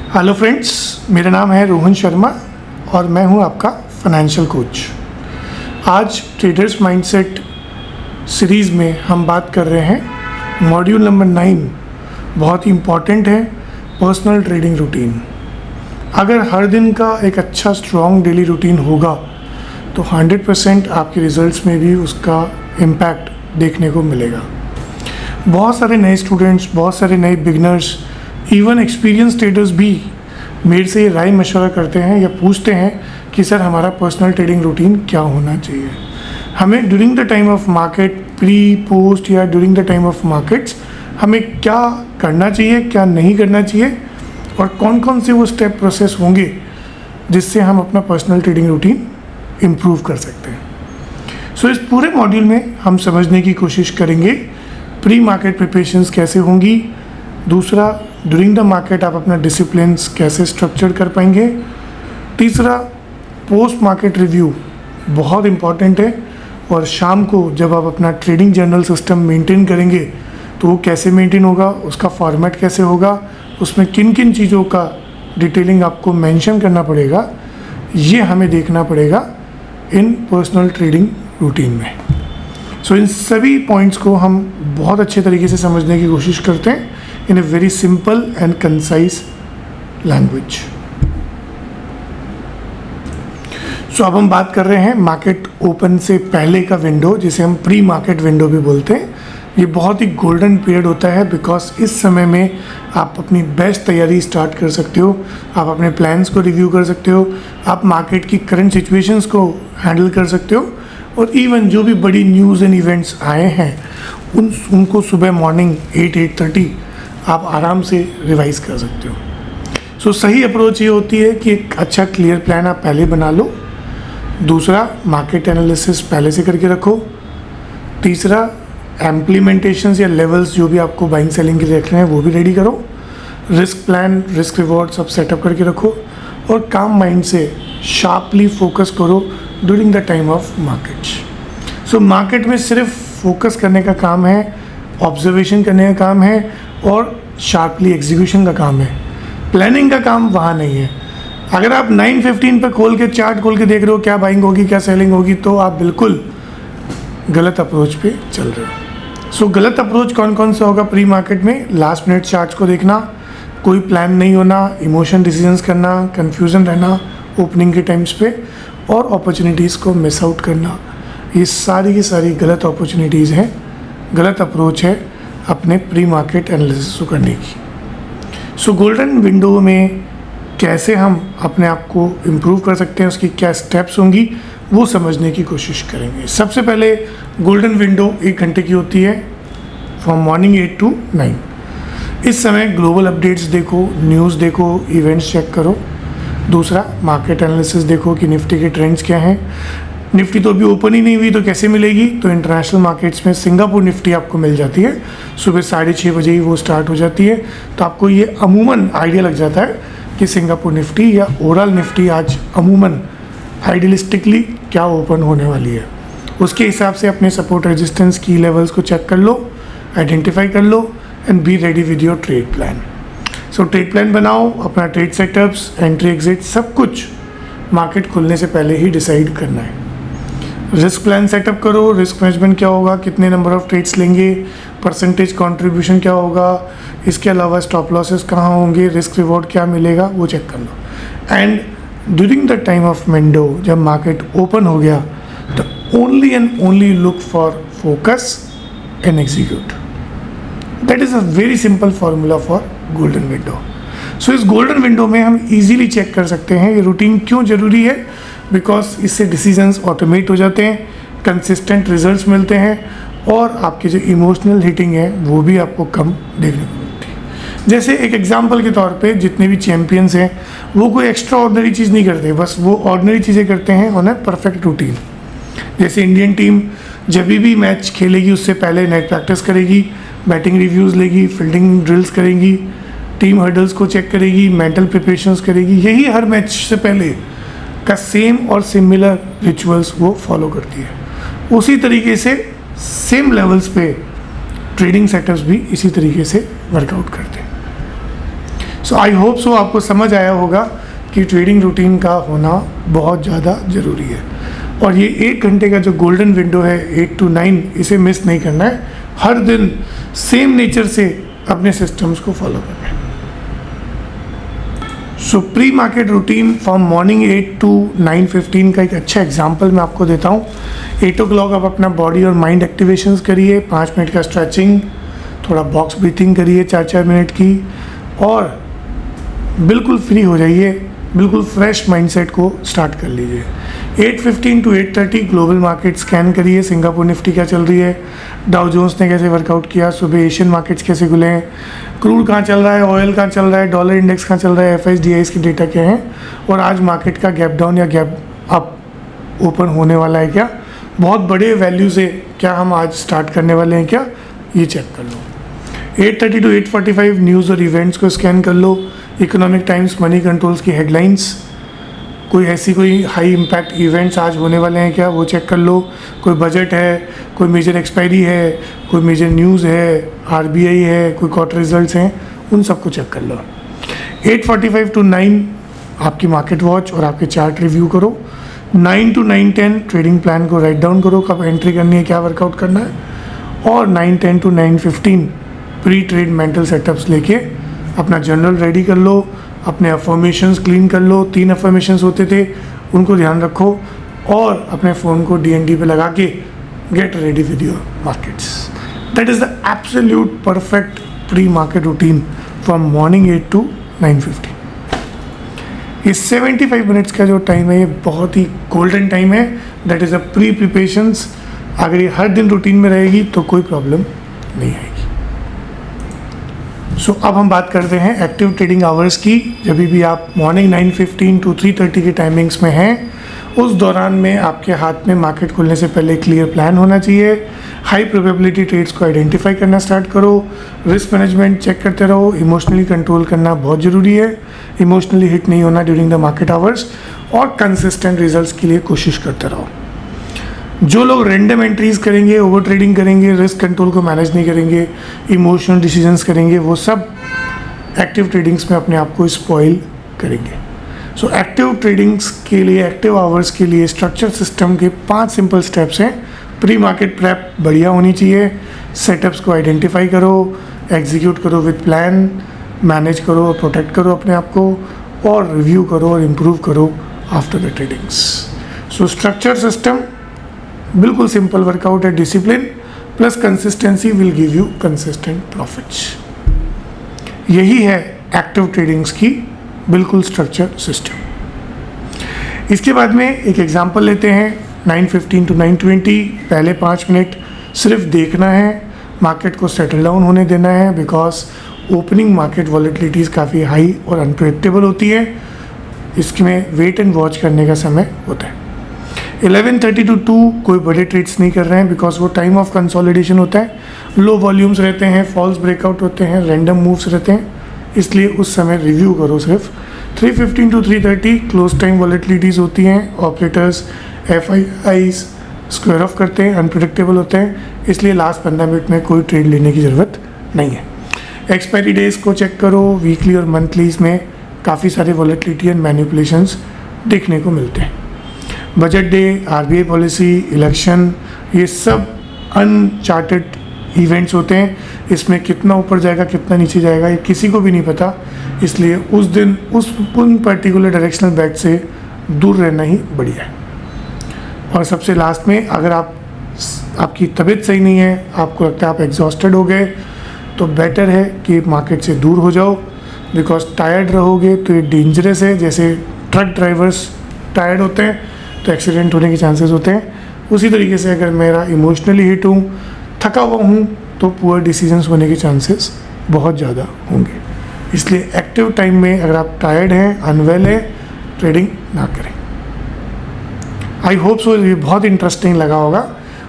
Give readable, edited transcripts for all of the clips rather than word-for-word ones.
Hello friends, मेरा नाम है रोहन शर्मा और मैं हूं आपका फाइनेंशियल कोच। आज ट्रेडर्स माइंडसेट सीरीज़ में हम बात कर रहे हैं मॉड्यूल नंबर 9। बहुत ही इम्पॉर्टेंट है, पर्सनल ट्रेडिंग रूटीन। अगर हर दिन का एक अच्छा स्ट्रॉन्ग डेली रूटीन होगा तो 100% आपके रिजल्ट्स में भी उसका इम्पैक्ट देखने को मिलेगा। बहुत सारे नए स्टूडेंट्स, बहुत सारे नए बिगिनर्स, इवन एक्सपीरियंस ट्रेडर्स भी मेरे से ये राय मशवरा करते हैं या पूछते हैं कि सर हमारा पर्सनल ट्रेडिंग रूटीन क्या होना चाहिए। हमें during the time of market, pre post या during the time of markets हमें क्या करना चाहिए, क्या नहीं करना चाहिए और कौन कौन से वो स्टेप प्रोसेस होंगे जिससे हम अपना पर्सनल ट्रेडिंग रूटीन इम्प्रूव कर सकते हैं। सो इस पूरे मॉड्यूल में हम समझने की कोशिश करेंगे प्री मार्केट प्रिपरेशंस कैसे होंगी, दूसरा ड्यूरिंग द मार्केट आप अपना डिसिप्लिन्स कैसे स्ट्रक्चर कर पाएंगे, तीसरा पोस्ट मार्केट रिव्यू बहुत इम्पॉर्टेंट है और शाम को जब आप अपना ट्रेडिंग जर्नल सिस्टम मेंटेन करेंगे तो वो कैसे मेंटेन होगा, उसका फॉर्मेट कैसे होगा, उसमें किन किन चीज़ों का डिटेलिंग आपको मेंशन करना पड़ेगा, ये हमें देखना पड़ेगा इन पर्सनल ट्रेडिंग रूटीन में। सो इन सभी पॉइंट्स को हम बहुत अच्छे तरीके से समझने की कोशिश करते हैं in a very simple and concise language. So अब हम बात कर रहे हैं मार्केट ओपन से पहले का विंडो, जिसे हम प्री मार्केट विंडो भी बोलते हैं। ये बहुत ही गोल्डन पीरियड होता है बिकॉज इस समय में आप अपनी बेस्ट तैयारी स्टार्ट कर सकते हो, आप अपने प्लान्स को रिव्यू कर सकते हो, आप मार्केट की करंट सिचुएशंस को हैंडल कर सकते हो और इवन जो भी बड़ी न्यूज़ एंड इवेंट्स आए हैं उनको सुबह मॉर्निंग 8-8:30 आप आराम से रिवाइज कर सकते हो। सो सही अप्रोच ये होती है कि एक अच्छा क्लियर प्लान आप पहले बना लो, दूसरा मार्केट एनालिसिस पहले से करके रखो, तीसरा इम्प्लीमेंटेशंस या लेवल्स जो भी आपको बाइंग सेलिंग के लिए रखने हैं वो भी रेडी करो, रिस्क प्लान, रिस्क रिवॉर्ड सब सेटअप करके रखो और काम माइंड से शार्पली फोकस करो during the time of markets. So market में सिर्फ फोकस करने का काम है, ऑब्जर्वेशन करने का काम है और शार्पली एग्जीक्यूशन का काम है। प्लानिंग का काम वहाँ नहीं है। अगर आप 9:15 पर खोल के चार्ट खोल के देख रहे हो क्या बाइंग होगी क्या सेलिंग होगी तो आप बिल्कुल गलत अप्रोच पे चल रहे हो। सो गलत अप्रोच कौन कौन सा होगा प्री मार्केट में? लास्ट मिनट चार्ट्स को देखना, कोई प्लान नहीं होना, इमोशन डिसीजंस करना, कन्फ्यूज़न रहना ओपनिंग के टाइम्स पे और अपॉर्चुनिटीज़ को मिस आउट करना। ये सारी की सारी गलत अपॉर्चुनिटीज़ हैं, गलत अप्रोच है अपने प्री मार्केट एनालिसिस को करने की। सो गोल्डन विंडो में कैसे हम अपने आप को इम्प्रूव कर सकते हैं, उसकी क्या स्टेप्स होंगी वो समझने की कोशिश करेंगे। सबसे पहले गोल्डन विंडो 1 घंटे की होती है फ्रॉम मॉर्निंग 8 to 9। इस समय ग्लोबल अपडेट्स देखो, न्यूज़ देखो, इवेंट्स चेक करो। दूसरा मार्केट एनालिसिस देखो कि निफ्टी के ट्रेंड्स क्या हैं। निफ्टी तो अभी ओपन ही नहीं हुई तो कैसे मिलेगी? तो इंटरनेशनल मार्केट्स में सिंगापुर निफ्टी आपको मिल जाती है, सुबह 6:30 बजे ही वो स्टार्ट हो जाती है। तो आपको ये अमूमन आइडिया लग जाता है कि सिंगापुर निफ्टी या ओवरऑल निफ्टी आज अमूमन आइडियलिस्टिकली क्या ओपन होने वाली है। उसके हिसाब से अपने सपोर्ट रेजिस्टेंस की लेवल्स को चेक कर लो, आइडेंटिफाई कर लो and be ready with your trade plan. So trade plan बनाओ, अपना ट्रेड सेटअप्स, एंट्री एग्जिट सब कुछ मार्केट खुलने से पहले ही डिसाइड करना है। रिस्क प्लान सेटअप करो, रिस्क मैनेजमेंट क्या होगा, कितने नंबर ऑफ ट्रेड्स लेंगे, परसेंटेज कंट्रीब्यूशन क्या होगा, इसके अलावा स्टॉप लॉसेस कहाँ होंगे, रिस्क रिवॉर्ड क्या मिलेगा वो चेक कर लो। And during the time of window जब मार्केट ओपन हो गया तो only and only look for focus and execute. That is a very simple formula for golden window. So इस गोल्डन विंडो में हम इजीली चेक कर सकते हैं ये रूटीन क्यों ज़रूरी है, बिकॉज इससे डिसीजंस ऑटोमेट हो जाते हैं, कंसिस्टेंट रिजल्ट्स मिलते हैं और आपकी जो इमोशनल हिटिंग है वो भी आपको कम देखने को मिलती है। जैसे एक एग्जांपल के तौर पे जितने भी चैम्पियंस हैं वो कोई एक्स्ट्रा ऑर्डिनरी चीज़ नहीं करते, बस वो ऑर्डिनरी चीज़ें करते हैं ऑन ए परफेक्ट रूटीन। जैसे इंडियन टीम जब भी मैच खेलेगी उससे पहले नेट प्रैक्टिस करेगी, बैटिंग रिव्यूज़ लेगी, फील्डिंग ड्रिल्स करेगी, टीम हर्डल्स को चेक करेगी, मेंटल प्रिपरेशंस करेगी। यही हर मैच से पहले का सेम और सिमिलर रिचुअल्स वो फॉलो करती है। उसी तरीके से सेम लेवल्स पे ट्रेडिंग सेटअप्स भी इसी तरीके से वर्कआउट करते हैं। सो आई होप सो आपको समझ आया होगा कि ट्रेडिंग रूटीन का होना बहुत ज़्यादा ज़रूरी है, और ये 1 घंटे का जो गोल्डन विंडो है 8 to 9, इसे मिस नहीं करना है। हर दिन सेम नेचर से अपने सिस्टम्स को फॉलो करना है। सो pre market routine from morning 8 to 9:15 का एक अच्छा एग्जांपल मैं आपको देता हूँ। 8 o'clock आप अपना बॉडी और माइंड एक्टिवेशंस करिए, 5 मिनट का स्ट्रेचिंग, थोड़ा बॉक्स ब्रीथिंग करिए 4-4 मिनट की, और बिल्कुल फ्री हो जाइए, बिल्कुल फ्रेश माइंडसेट को स्टार्ट कर लीजिए। 8:15 to 8:30 ग्लोबल मार्केट स्कैन करिए, सिंगापुर निफ्टी क्या चल रही है, डाउ जोन्स ने कैसे वर्कआउट किया, सुबह एशियन मार्केट्स कैसे खुले हैं, क्रूड कहाँ चल रहा है, ऑयल कहाँ चल रहा है, डॉलर इंडेक्स कहाँ चल रहा है, FSDIs के डेटा क्या हैं, और आज मार्केट का गैप डाउन या गैप अप ओपन होने वाला है क्या, बहुत बड़े वैल्यू से क्या हम आज स्टार्ट करने वाले हैं क्या, ये चेक कर लो। 8:30 to 8:45 न्यूज़ और इवेंट्स को स्कैन कर लो, इकोनॉमिक टाइम्स, मनी कंट्रोल्स की हेडलाइंस, कोई हाई इम्पैक्ट इवेंट्स आज होने वाले हैं क्या, वो चेक कर लो। कोई बजट है, कोई मेजर एक्सपायरी है, कोई मेजर न्यूज़ है, RBI है, कोई क्वार्टर रिजल्ट्स हैं, उन सबको चेक कर लो। 8:45 to 9 आपकी मार्केट वॉच और आपके चार्ट रिव्यू करो। 9 to 9:10 ट्रेडिंग प्लान को राइट डाउन करो, कब एंट्री करनी है, क्या वर्कआउट करना है, और 9:10 to 9:15 pre trade mental setups लेके अपना जर्नल रेडी कर लो, अपने अफर्मेशंस क्लीन कर लो। 3 अफर्मेशंस होते थे, उनको ध्यान रखो, और अपने फ़ोन को DND पे लगा के get ready with your markets. That is the absolute perfect pre market routine from morning 8 to 9:15। ये 75 मिनट्स का जो टाइम है, ये बहुत ही गोल्डन टाइम है। That is a pre preparations. अगर ये हर दिन रूटीन में रहेगी तो कोई प्रॉब्लम नहीं आएगी। सो अब हम बात करते हैं एक्टिव ट्रेडिंग आवर्स की। जब भी आप मॉर्निंग 9:15 to 3:30 की टाइमिंग्स में हैं, उस दौरान में आपके हाथ में मार्केट खुलने से पहले क्लियर प्लान होना चाहिए। हाई प्रोबेबिलिटी ट्रेड्स को आइडेंटिफाई करना स्टार्ट करो, रिस्क मैनेजमेंट चेक करते रहो, इमोशनली कंट्रोल करना बहुत ज़रूरी है, इमोशनली हिट नहीं होना ड्यूरिंग द मार्केट आवर्स, और कंसिस्टेंट रिजल्ट्स के लिए कोशिश करते रहो। जो लोग रैंडम एंट्रीज करेंगे, ओवर ट्रेडिंग करेंगे, रिस्क कंट्रोल को मैनेज नहीं करेंगे, इमोशनल डिसीजंस करेंगे, वो सब एक्टिव ट्रेडिंग्स में अपने आप को स्पॉइल करेंगे। सो एक्टिव ट्रेडिंग्स के लिए, एक्टिव आवर्स के लिए स्ट्रक्चर सिस्टम के 5 सिंपल स्टेप्स हैं। प्री मार्केट प्रेप बढ़िया होनी चाहिए, सेटअप्स को आइडेंटिफाई करो, एग्जीक्यूट करो विद प्लान, मैनेज करो और प्रोटेक्ट करो अपने आप को, और रिव्यू करो और इम्प्रूव करो after the tradings. So structure system बिल्कुल सिंपल वर्कआउट है, discipline plus consistency will give you consistent profits. यही है एक्टिव ट्रेडिंग्स की बिल्कुल स्ट्रक्चर सिस्टम। इसके बाद में एक एग्जांपल लेते हैं। 9:15 to 9:20 पहले 5 मिनट सिर्फ देखना है, मार्केट को सेटल डाउन होने देना है, बिकॉज ओपनिंग मार्केट वॉलेटिलिटीज़ काफ़ी हाई और अनप्रेडिक्टेबल होती है। इसमें वेट एंड वॉच करने का समय होता है। 11:30 to 2 कोई बड़े ट्रेड्स नहीं कर रहे हैं, बिकॉज वो टाइम ऑफ कंसोलिडेशन होता है, लो वॉल्यूम्स रहते हैं, फॉल्स ब्रेकआउट होते हैं, रैंडम मूव्स रहते हैं, इसलिए उस समय रिव्यू करो सिर्फ। 3:15 to 3:30 क्लोज टाइम वॉलेटिलिटीज़ होती हैं, ऑपरेटर्स FIIs स्क्वायर ऑफ करते हैं, अनप्रिडिक्टेबल होते हैं, इसलिए लास्ट 15 मिनट में कोई ट्रेड लेने की ज़रूरत नहीं है। एक्सपायरी डेज को चेक करो, वीकली और मंथलीज में काफ़ी सारे वॉलेटिलिटी एंड मैनिपुलेशंस देखने को मिलते हैं। Budget day, RBI policy, election, ये सब अनचार्टेड इवेंट्स होते हैं। इसमें कितना ऊपर जाएगा, कितना नीचे जाएगा, ये किसी को भी नहीं पता, इसलिए उस दिन उन पर्टिकुलर डायरेक्शनल बेट से दूर रहना ही बढ़िया है। और सबसे लास्ट में, अगर आपकी तबीयत सही नहीं है, आपको लगता है आप एग्जॉस्टेड हो गए, तो बेटर है कि मार्केट से दूर हो जाओ, बिकॉज टायर्ड रहोगे तो ये डेंजरस है। जैसे ट्रक ड्राइवर्स टायर्ड होते हैं तो एक्सीडेंट होने के चांसेस होते हैं, उसी तरीके से अगर मेरा इमोशनली हिट हूँ, थका हुआ हूँ, तो पुअर डिसीजंस होने के चांसेस बहुत ज़्यादा होंगे। इसलिए एक्टिव टाइम में अगर आप टायर्ड हैं, अनवेल है, ट्रेडिंग ना करें। आई होप सो ये बहुत इंटरेस्टिंग लगा होगा,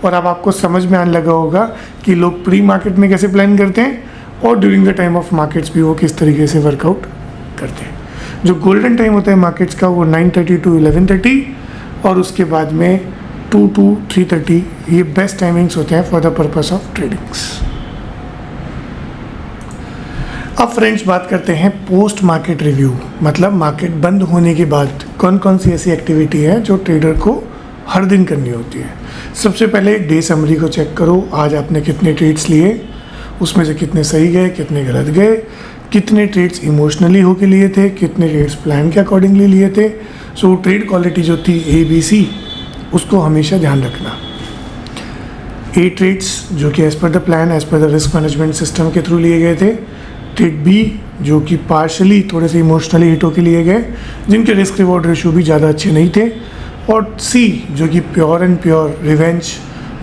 और अब आपको समझ में आने लगा होगा कि लोग प्री मार्केट में कैसे प्लान करते हैं, और during the time of markets भी वो किस तरीके से वर्कआउट करते हैं। जो गोल्डन टाइम होता है मार्केट्स का, वो 9:30 to 11:30, और उसके बाद में 2 to 3:30, ये बेस्ट टाइमिंग्स होते हैं for the purpose of tradings. अब फ्रेंड्स बात करते हैं पोस्ट मार्केट रिव्यू, मतलब मार्केट बंद होने के बाद कौन कौन सी ऐसी एक्टिविटी है जो ट्रेडर को हर दिन करनी होती है। सबसे पहले डे समरी को चेक करो, आज आपने कितने ट्रेड्स लिए, उसमें से कितने सही गए, कितने गलत गए, कितने ट्रेड्स इमोशनली होके लिए थे, कितने ट्रेड्स प्लान के अकॉर्डिंगली लिए थे। सो ट्रेड क्वालिटी जो थी ABC, उसको हमेशा ध्यान रखना। A ट्रेड्स जो कि as per the plan, as per the risk management system के थ्रू लिए गए थे। ट्रेड B जो कि पार्शली थोड़े से इमोशनली हिट होके लिए गए, जिनके रिस्क रिवॉर्ड रेशियो भी ज़्यादा अच्छे नहीं थे। और C जो कि प्योर एंड प्योर रिवेंज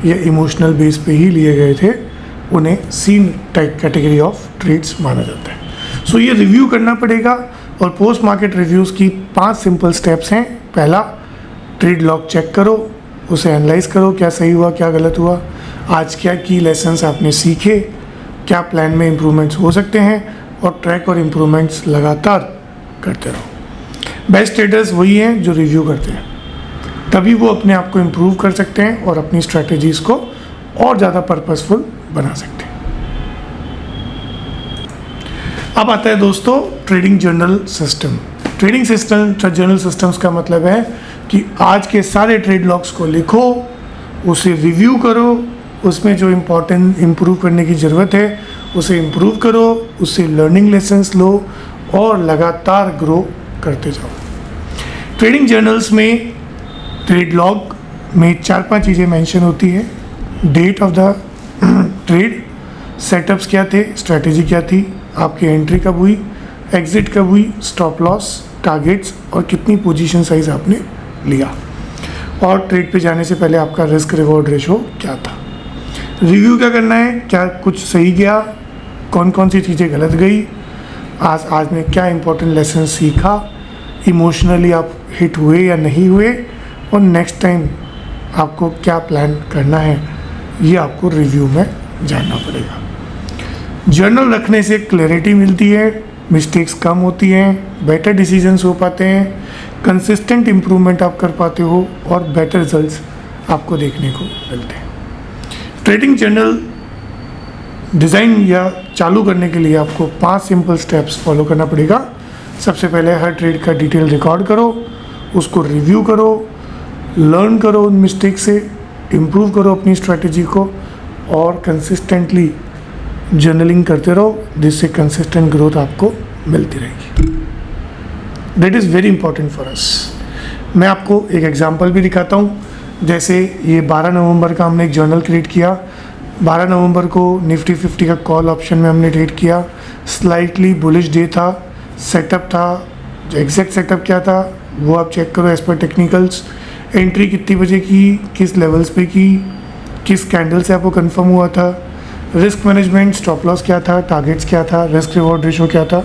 या इमोशनल बेस पे ही लिए गए थे, उन्हें C type category of trades माना जाता है। सो ये रिव्यू करना पड़ेगा। और पोस्ट मार्केट रिव्यूज़ की 5 सिंपल स्टेप्स हैं। पहला, ट्रेड लॉग चेक करो, उसे एनालाइज करो, क्या सही हुआ, क्या गलत हुआ, आज क्या की लेसन्स आपने सीखे, क्या प्लान में इम्प्रूवमेंट्स हो सकते हैं, और ट्रैक और इम्प्रूवमेंट्स लगातार करते रहो। बेस्ट ट्रेडर्स वही हैं जो रिव्यू करते हैं, तभी वो अपने आप को इम्प्रूव कर सकते हैं और अपनी स्ट्रैटेजीज़ को और ज़्यादा पर्पसफुल बना सकते हैं। अब आता है दोस्तों trading journal system. Trading system journal systems का मतलब है कि आज के सारे ट्रेड लॉग्स को लिखो, उसे रिव्यू करो, उसमें जो इम्पोर्टेंट इम्प्रूव करने की ज़रूरत है उसे इम्प्रूव करो, उससे लर्निंग लेसन्स लो और लगातार ग्रो करते जाओ। ट्रेडिंग जर्नल्स में ट्रेड लॉग में 4-5 चीज़ें मेंशन होती है। Date of the trade, setups क्या थे, स्ट्रैटेजी क्या थी, आपकी एंट्री कब हुई, एग्जिट कब हुई, स्टॉप लॉस, टारगेट्स और कितनी पोजीशन साइज आपने लिया, और ट्रेड पे जाने से पहले आपका रिस्क रिवॉर्ड रेशो क्या था। रिव्यू क्या करना है, क्या कुछ सही गया, कौन कौन सी चीज़ें गलत गई, आज में क्या इंपॉर्टेंट लेसन सीखा, इमोशनली आप हिट हुए या नहीं हुए, और नेक्स्ट टाइम आपको क्या प्लान करना है, ये आपको रिव्यू में जानना पड़ेगा। जर्नल रखने से क्लैरिटी मिलती है, मिस्टेक्स कम होती हैं, बेटर डिसीजंस हो पाते हैं, कंसिस्टेंट इम्प्रूवमेंट आप कर पाते हो और बेटर रिजल्ट्स आपको देखने को मिलते हैं। ट्रेडिंग जर्नल डिज़ाइन या चालू करने के लिए आपको 5 सिंपल स्टेप्स फॉलो करना पड़ेगा। सबसे पहले हर ट्रेड का डिटेल रिकॉर्ड करो, उसको रिव्यू करो, लर्न करो उन मिस्टेक से, इम्प्रूव करो अपनी स्ट्रैटेजी को और कंसिस्टेंटली जर्नलिंग करते रहो, जिससे कंसिस्टेंट ग्रोथ आपको मिलती रहेगी। That is very important for us. मैं आपको एक एग्जांपल भी दिखाता हूँ। जैसे ये 12 नवंबर का हमने एक जर्नल क्रिएट किया। 12 नवंबर को निफ्टी 50 का कॉल ऑप्शन में हमने ट्रेड किया। स्लाइटली बुलिश डे था, सेटअप था, एग्जैक्ट सेटअप क्या था वो आप चेक करो एज पर टेक्निकल्स। एंट्री कितनी बजे की, किस लेवल्स पे की, किस कैंडल से आपको कंफर्म हुआ था, रिस्क मैनेजमेंट, स्टॉप लॉस क्या था, टारगेट्स क्या था, रिस्क रिवॉर्ड रेशो क्या था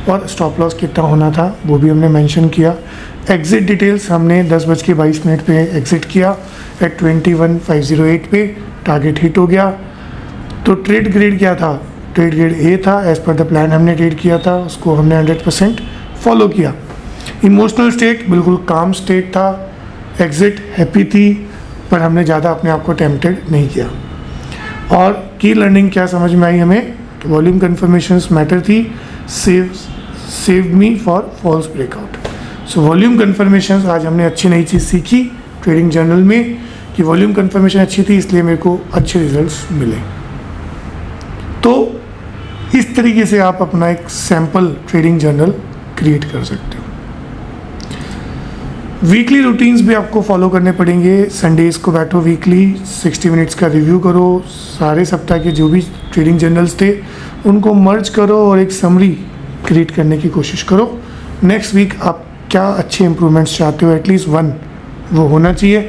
और स्टॉप लॉस कितना होना था वो भी हमने मेंशन किया। एग्जिट डिटेल्स हमने 10:22 पे एग्जिट किया एट 21,508 पे, टारगेट हिट हो गया। तो ट्रेड ग्रेड क्या था, ट्रेड ग्रेड ए था, एज पर द प्लान हमने ट्रेड किया था, उसको हमने 100% फॉलो किया। इमोशनल स्टेट बिल्कुल काम स्टेट था, एग्जिट हैप्पी थी, पर हमने ज़्यादा अपने आप को टेम्पटेड नहीं किया। और की लर्निंग क्या समझ में आई हमें, वॉल्यूम कन्फर्मेशंस मैटर थी, save me for false breakout. So volume confirmations आज हमने अच्छी नई चीज़ सीखी ट्रेडिंग जर्नल में कि वॉल्यूम कन्फर्मेशन अच्छी थी, इसलिए मेरे को अच्छे रिजल्ट्स मिले। तो इस तरीके से आप अपना एक सैम्पल ट्रेडिंग जर्नल क्रिएट कर सकते हो। वीकली रूटीन्स भी आपको फॉलो करने पड़ेंगे। संडेज़ को बैठो, वीकली 60 मिनट्स का रिव्यू करो, सारे सप्ताह के जो भी ट्रेडिंग जर्नल्स थे उनको मर्ज करो और एक समरी क्रिएट करने की कोशिश करो। नेक्स्ट वीक आप क्या अच्छे इंप्रूवमेंट्स चाहते हो, एटलीस्ट 1 वो होना चाहिए।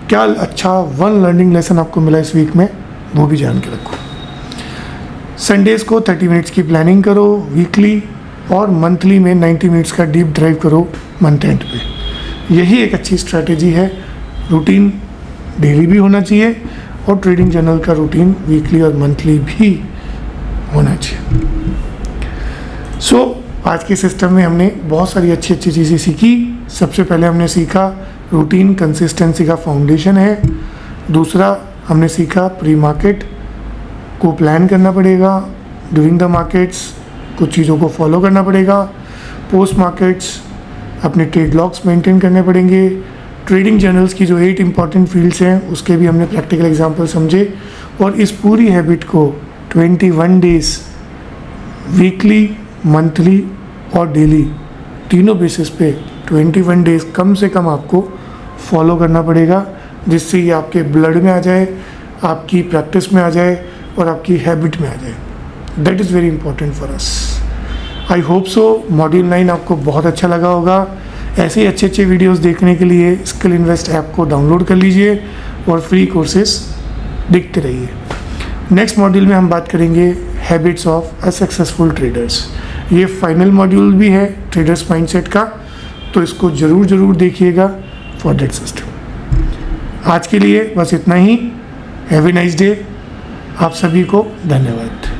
क्या अच्छा 1 लर्निंग लेसन आपको मिला इस वीक में, वो भी जान के रखो। संडेज़ को 30 मिनट्स की प्लानिंग करो वीकली, और मंथली में 90 मिनट्स का डीप ड्राइव करो मंथ एंड पे। यही एक अच्छी स्ट्रैटेजी है। रूटीन डेली भी होना चाहिए और ट्रेडिंग जर्नल का रूटीन वीकली और मंथली भी होना चाहिए। सो आज के सिस्टम में हमने बहुत सारी अच्छी अच्छी चीज़ें सीखी। सबसे पहले हमने सीखा रूटीन कंसिस्टेंसी का फाउंडेशन है। दूसरा हमने सीखा प्री मार्केट को प्लान करना पड़ेगा, ड्यूरिंग द मार्केट्स कुछ चीज़ों को फॉलो करना पड़ेगा। पोस्ट मार्केट्स अपने ट्रेड लॉग्स मेंटेन करने पड़ेंगे। ट्रेडिंग जर्नल्स की जो 8 इंपॉर्टेंट फील्ड्स हैं उसके भी हमने प्रैक्टिकल एग्जांपल समझे। और इस पूरी हैबिट को 21 डेज़ वीकली, मंथली और डेली तीनों बेसिस पे 21 डेज़ कम से कम आपको फॉलो करना पड़ेगा, जिससे ये आपके ब्लड में आ जाए, आपकी प्रैक्टिस में आ जाए और आपकी हैबिट में आ जाए। That is very important for us. I hope so module 9 आपको बहुत अच्छा लगा होगा। ऐसे ही अच्छे अच्छे वीडियोस देखने के लिए स्किल इन्वेस्ट ऐप को डाउनलोड कर लीजिए और फ्री कोर्सेज देखते रहिए। नेक्स्ट मॉड्यूल में हम बात करेंगे habits of a successful traders. ये फाइनल मॉड्यूल भी है ट्रेडर्स माइंडसेट का, तो इसको ज़रूर देखिएगा फॉर दैट सिस्टम। आज के लिए बस इतना ही। Have a nice day. आप सभी को धन्यवाद।